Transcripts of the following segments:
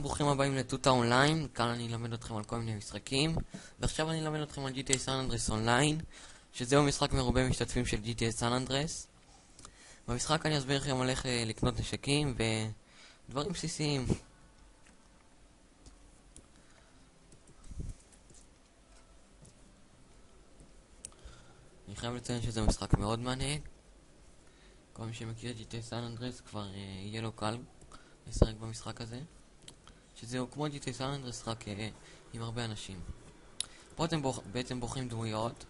ברוכים הבאים לטוטה אונליין. כאן אני אלמד אתכם על כל מיני משחקים, ועכשיו אני אלמד אתכם על GTA San Andreas אונליין, שזהו משחק מרובה משתתפים של GTA San Andreas. במשחק אני אסביר לכם על איך לקנות נשקים ודברים בסיסיים. אני חייב לציין שזה משחק מאוד מעניין. כל מי שמכיר את GTA San Andreas כבר יהיה לו קל לשחק במשחק הזה, שזהו כמו GTA San Andreas רק עם הרבה אנשים. פה אתם בעצם בוחרים דמויות.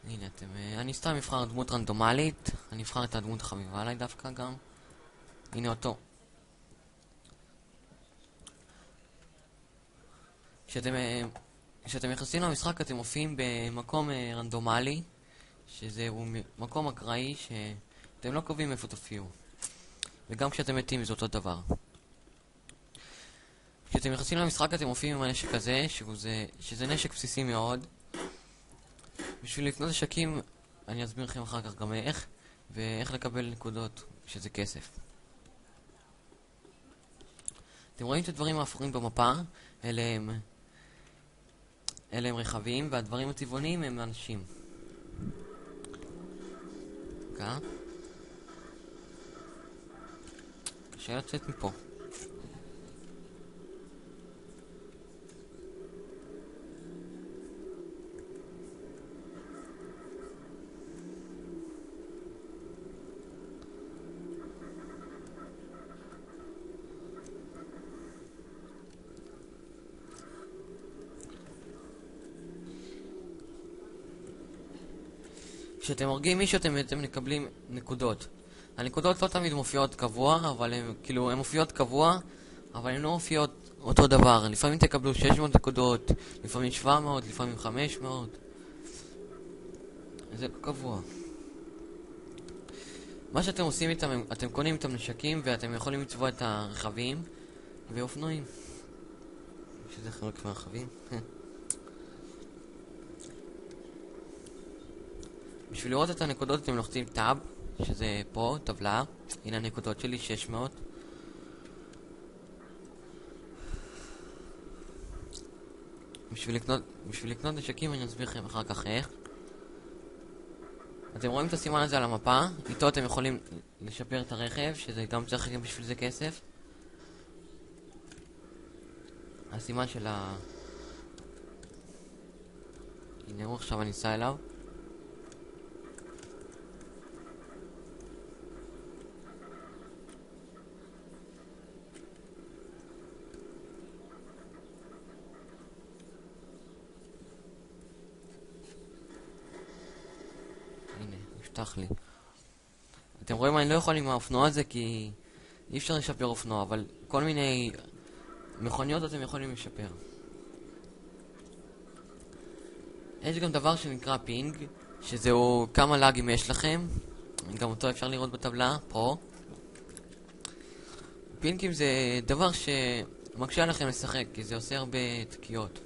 הנה אני סתם אבחר דמות רנדומלית. אני אבחר את הדמות החביבה עליי דווקא גם. הנה אותו. כשאתם נכנסים למשחק אתם מופיעים במקום רנדומלי, שזהו מקום אקראי שאתם לא קובעים איפה תופיעו, וגם כשאתם מתים זה אותו דבר. כשאתם נכנסים למשחק אתם מופיעים עם הנשק הזה, שזה נשק בסיסי מאוד. בשביל לקנות נשקים אני אסביר לכם אחר כך גם איך, ואיך לקבל נקודות שזה כסף. אתם רואים את הדברים האפורים במפה, אלה הם רכבים, והדברים הצבעוניים הם אנשים. קשה לצאת מפה. כשאתם הורגים מישהו אתם מקבלים נקודות. הנקודות לא תמיד מופיעות קבוע, אבל הן מופיעות קבוע, אבל הן לא מופיעות אותו דבר. לפעמים תקבלו 600 נקודות, לפעמים 700, לפעמים 500. זה לא קבוע. מה שאתם עושים איתם, אתם קונים איתם נשקים ואתם יכולים לצבוע את הרכבים ואופנועים. שזה חלק מהרכבים. בשביל לראות את הנקודות אתם לוחצים טאב, שזה פה, טבלה. הנה הנקודות שלי, 600. בשביל לקנות נשקים אני אסביר לכם אחר כך איך. אתם רואים את הסימן הזה על המפה, איתו אתם יכולים לשפר את הרכב, שזה גם צריך גם בשביל זה כסף. הסימן של הנה עכשיו אני אסע אליו. לי. אתם רואים אני לא יכול עם האופנוע הזה כי אי אפשר לשפר אופנוע, אבל כל מיני מכוניות אתם יכולים לשפר. יש גם דבר שנקרא פינג, שזהו כמה לאגים יש לכם, גם אותו אפשר לראות בטבלה פה. פינגים זה דבר שמקשה לכם לשחק כי זה עושה הרבה תקיעות.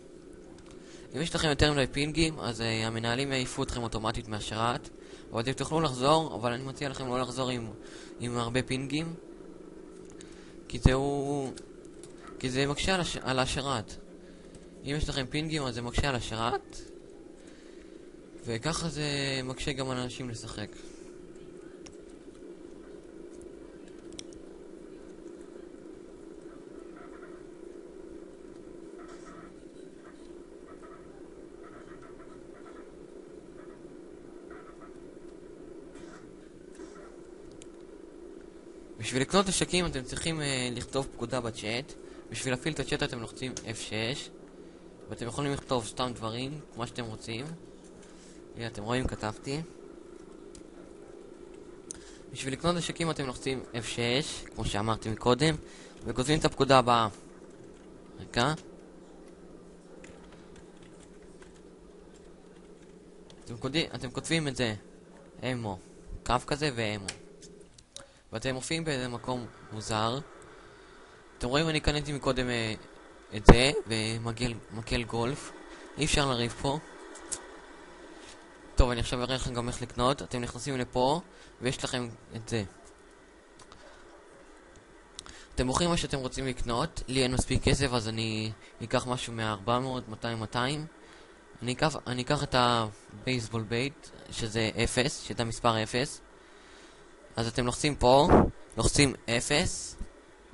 אם יש לכם יותר מדי פינגים אז המנהלים יעיפו אתכם אוטומטית מהשרת, אבל אתם תוכלו לחזור, אבל אני מציע לכם לא לחזור עם הרבה פינגים, כי זה מקשה על השרת. אם יש לכם פינגים אז זה מקשה על השרת, וככה זה מקשה גם על אנשים לשחק. בשביל לקנות נשקים אתם צריכים לכתוב פקודה בצ'אט. בשביל להפעיל את הצ'אט אתם לוחצים F6 ואתם יכולים לכתוב סתם דברים כמו שאתם רוצים. הנה אתם רואים, כתבתי. בשביל לקנות נשקים אתם לוחצים F6 כמו שאמרתי מקודם וכותבים את הפקודה הבאה. רגע, אתם כותבים את זה אמו, קו כזה ואמו, ואתם מופיעים באיזה מקום מוזר. אתם רואים אני קניתי מקודם את זה ומקל גולף, אי אפשר לריב פה. טוב, אני עכשיו אראה לכם גם איך לקנות. אתם נכנסים לפה ויש לכם את זה. אתם בוחרים מה שאתם רוצים לקנות. לי אין מספיק כסף, אז אני אקח משהו מה-400, 200, 200. אני אקח את הבייסבול בייט, שזה 0, שזה המספר 0. אז אתם לוחצים פה, לוחצים 0,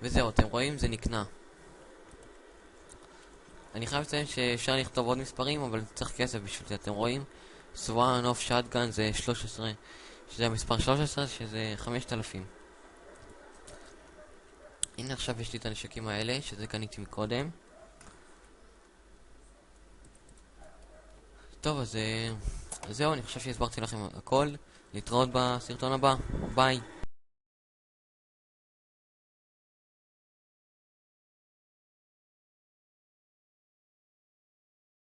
וזהו, אתם רואים? זה נקנה. אני חייב לציין שאפשר לכתוב עוד מספרים, אבל צריך כסף בשביל זה. אתם רואים? סוואן אוף שטגן זה 13, שזה המספר 13, שזה 5,000. הנה עכשיו יש לי את הנשקים האלה, שזה קניתי מקודם. טוב, אז זהו, אני חושב שהסברתי לכם הכל. להתראות בסרטון הבא. ביי.